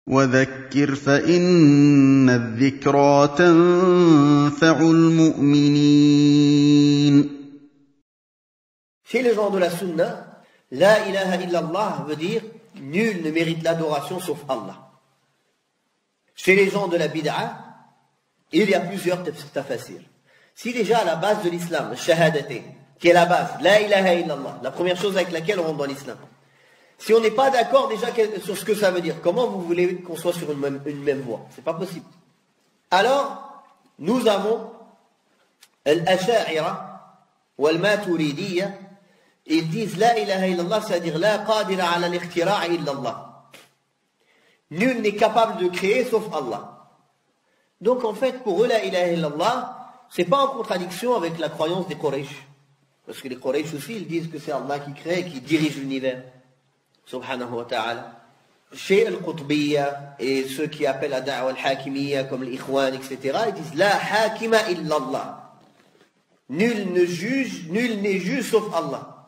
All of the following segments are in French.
وذكر فإن الذكرى تنفع المؤمنين. Chez les gens de la sunna, la ilaha illallah veut dire nul ne mérite l'adoration sauf Allah. Chez les gens de la bid'a, il y a plusieurs tafasir. Si déjà à la base de l'islam, le shahadaté, qui est la base, la ilaha illallah, la première chose avec laquelle on rentre dans l'islam, si on n'est pas d'accord déjà sur ce que ça veut dire, comment vous voulez qu'on soit sur une même voie? C'est pas possible. Alors, nous avons al-asha'ira ou al-maturidiyya, ils disent la ilaha illallah, c'est-à-dire la qadira ala al-ikhtira' illallah. Nul n'est capable de créer sauf Allah. Donc en fait, pour eux, la ilaha illallah, c'est pas en contradiction avec la croyance des Quraysh. Parce que les Quraysh aussi, ils disent que c'est Allah qui crée et qui dirige l'univers. Subhanahu wa ta'ala. Chez Al-Qutbiyya et ceux qui appellent la da'wa al-hakimiyya comme l'Ikhwan, etc., ils disent la hakima illallah. Nul n'est juge sauf Allah.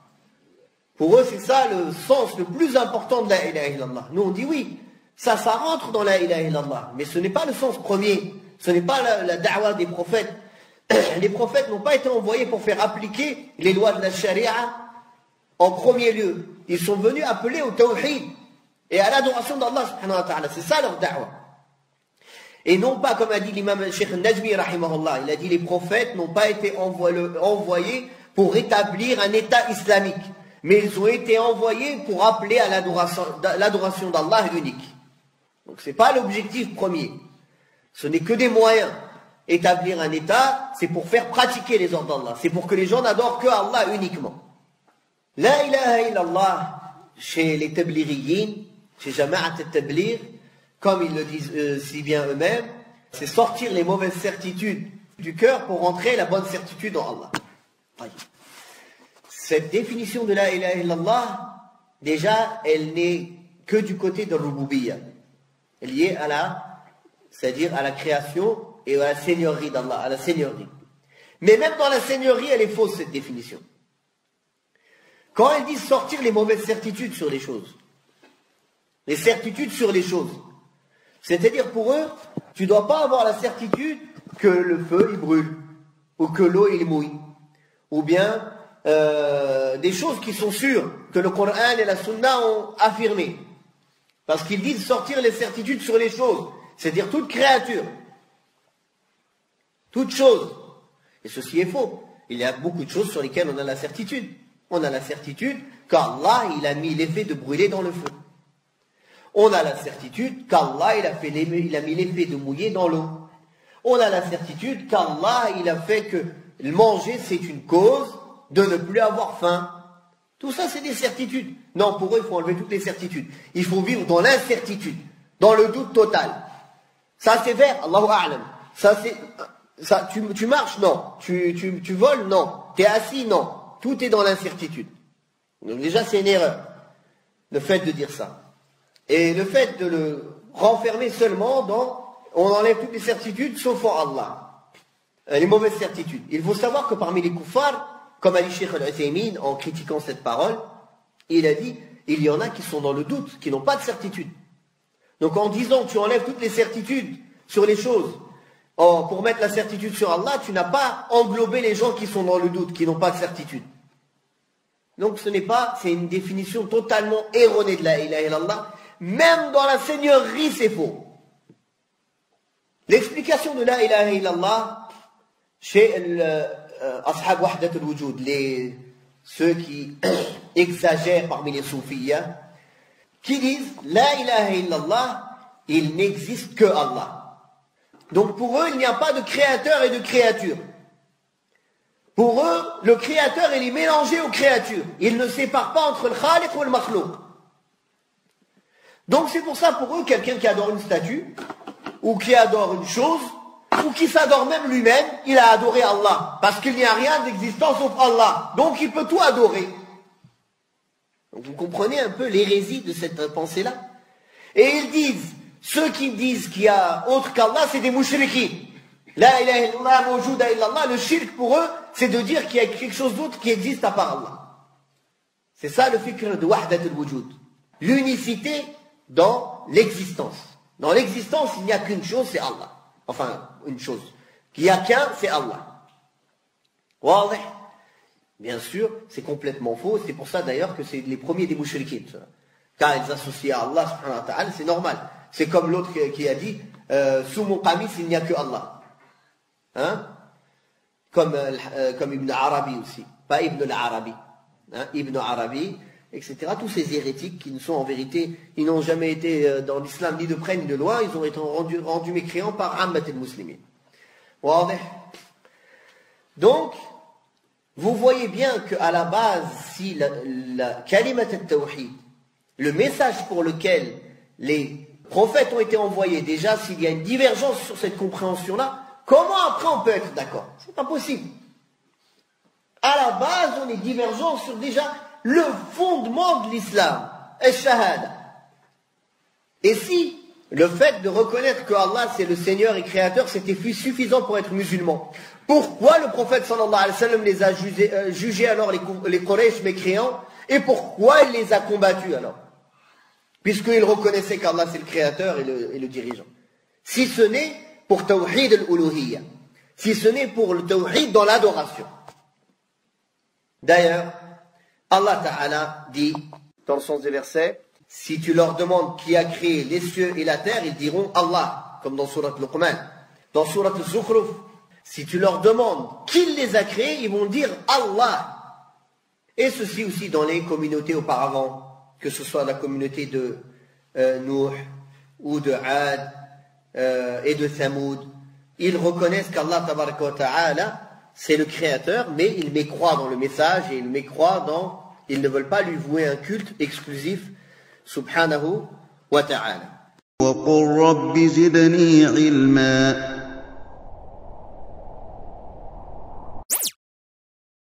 Pour eux, c'est ça le sens le plus important de la ilaha illallah. Nous, on dit oui, ça rentre dans la ilaha illallah, mais ce n'est pas le sens premier. Ce n'est pas la da'wa des prophètes. Les prophètes n'ont pas été envoyés pour faire appliquer les lois de la charia en premier lieu. Ils sont venus appeler au tawhid et à l'adoration d'Allah subhanahu wa ta'ala. C'est ça leur da'wa. Et non pas, comme a dit l'imam Cheikh Najmi rahimahullah, il a dit les prophètes n'ont pas été envoyés pour établir un état islamique, mais ils ont été envoyés pour appeler à l'adoration d'Allah unique. Donc c'est pas l'objectif premier. Ce n'est que des moyens. Établir un état, c'est pour faire pratiquer les ordres d'Allah. C'est pour que les gens n'adorent que Allah uniquement. La ilaha illallah, chez les tabliriyin, chez Jama'at al-Tablir, comme ils le disent si bien eux-mêmes, c'est sortir les mauvaises certitudes du cœur pour rentrer la bonne certitude en Allah. Cette définition de la ilaha illallah, déjà, elle n'est que du côté de Rububiyya. Elle est liée c'est-à-dire à la création et à la seigneurie d'Allah, à la seigneurie. Mais même dans la seigneurie, elle est fausse, cette définition. Quand elle dit sortir les mauvaises certitudes sur les choses, les certitudes sur les choses, c'est-à-dire pour eux, tu ne dois pas avoir la certitude que le feu, il brûle, ou que l'eau, il mouille, ou bien des choses qui sont sûres, que le Coran et la Sunna ont affirmées. Parce qu'ils disent sortir les certitudes sur les choses, c'est-à-dire toute créature, toute chose. Et ceci est faux. Il y a beaucoup de choses sur lesquelles on a la certitude. On a la certitude qu'Allah, il a mis l'effet de brûler dans le feu. On a la certitude qu'Allah, il a mis l'effet de mouiller dans l'eau. On a la certitude qu'Allah, il a fait que manger, c'est une cause de ne plus avoir faim. Tout ça, c'est des certitudes. Non, pour eux, il faut enlever toutes les certitudes. Il faut vivre dans l'incertitude, dans le doute total. Ça, c'est vert, Allahu A'lam. Ça, c'est... Ça, tu marches? Non. Tu voles? Non. Tu es assis? Non. Tout est dans l'incertitude. Donc déjà, c'est une erreur, le fait de dire ça. Et le fait de le renfermer seulement dans... On enlève toutes les certitudes sauf en Allah. Les mauvaises certitudes. Il faut savoir que parmi les kuffars, comme a dit Cheikh Al-Uthaymin en critiquant cette parole, il a dit, il y en a qui sont dans le doute, qui n'ont pas de certitude. Donc en disant que tu enlèves toutes les certitudes sur les choses, pour mettre la certitude sur Allah, tu n'as pas englobé les gens qui sont dans le doute, qui n'ont pas de certitude. Donc c'est une définition totalement erronée de la ilaha illallah. Même dans la seigneurie, c'est faux. L'explication de la ilaha illallah chez Ashab Wahdat al-Wujud, ceux qui exagèrent parmi les soufiyas, qui disent la ilaha illallah, il n'existe que Allah. Donc pour eux, il n'y a pas de créateur et de créature. Pour eux, le créateur, il est mélangé aux créatures. Il ne sépare pas entre le khaliq ou le makhlouq. Donc c'est pour ça, pour eux, quelqu'un qui adore une statue, ou qui adore une chose, ou qui s'adore même lui-même, il a adoré Allah. Parce qu'il n'y a rien d'existant sauf Allah. Donc il peut tout adorer. Donc vous comprenez un peu l'hérésie de cette pensée-là. Et ils disent, ceux qui disent qu'il y a autre qu'Allah, c'est des mouchriquins. La ilaha illallah, mawjouda illallah, le shirk pour eux, c'est de dire qu'il y a quelque chose d'autre qui existe à part Allah. C'est ça le fikr de Wahdat al-Wujud. L'unicité dans l'existence. Dans l'existence, il n'y a qu'une chose, c'est Allah. Enfin, une chose. Qu'il n'y a qu'un, c'est Allah. Wadih. Bien sûr, c'est complètement faux. C'est pour ça d'ailleurs que c'est les premiers des mouchriquins. Car ils associent à Allah, subhanahu wa ta'ala, c'est normal. C'est comme l'autre qui a dit, sous mon qamis, il n'y a que Allah. Hein? Comme Ibn Arabi aussi. Pas Ibn al-Arabi. Hein? Ibn Arabi, etc. Tous ces hérétiques qui ne sont en vérité, ils n'ont jamais été dans l'islam ni de près ni de loin, ils ont été rendus mécréants par Ammat al-Muslimin. Donc, vous voyez bien qu'à la base, si la kalimat al-tawhid, le message pour lequel les prophètes ont été envoyés, déjà s'il y a une divergence sur cette compréhension-là, comment après on peut être d'accord? C'est impossible. À la base, on est divergent sur déjà le fondement de l'islam, al-shahada. Et si le fait de reconnaître que Allah c'est le Seigneur et Créateur, c'était suffisant pour être musulman, pourquoi le prophète sallallahu alayhi wa sallam les a jugés alors les Quraysh mécréants, et pourquoi il les a combattus alors? Puisqu'il reconnaissait qu'Allah c'est le Créateur et le dirigeant. Si ce n'est pour tawhid al-uluhiyya, si ce n'est pour le tawhid dans l'adoration. D'ailleurs, Allah Ta'ala dit, dans le sens des versets, si tu leur demandes qui a créé les cieux et la terre, ils diront Allah, comme dans Surat Luqman. Dans Surat Zukhruf, si tu leur demandes qui les a créés, ils vont dire Allah. Et ceci aussi dans les communautés auparavant, que ce soit la communauté de Nuh ou de Ad et de Thamoud, ils reconnaissent qu'Allah Tabaraka wa Ta'ala c'est le Créateur, mais ils mécroient dans le message et ils ne veulent pas lui vouer un culte exclusif, subhanahu wa ta'ala. وَقُلْ رَبِّ زِدْنِي عِلْمًا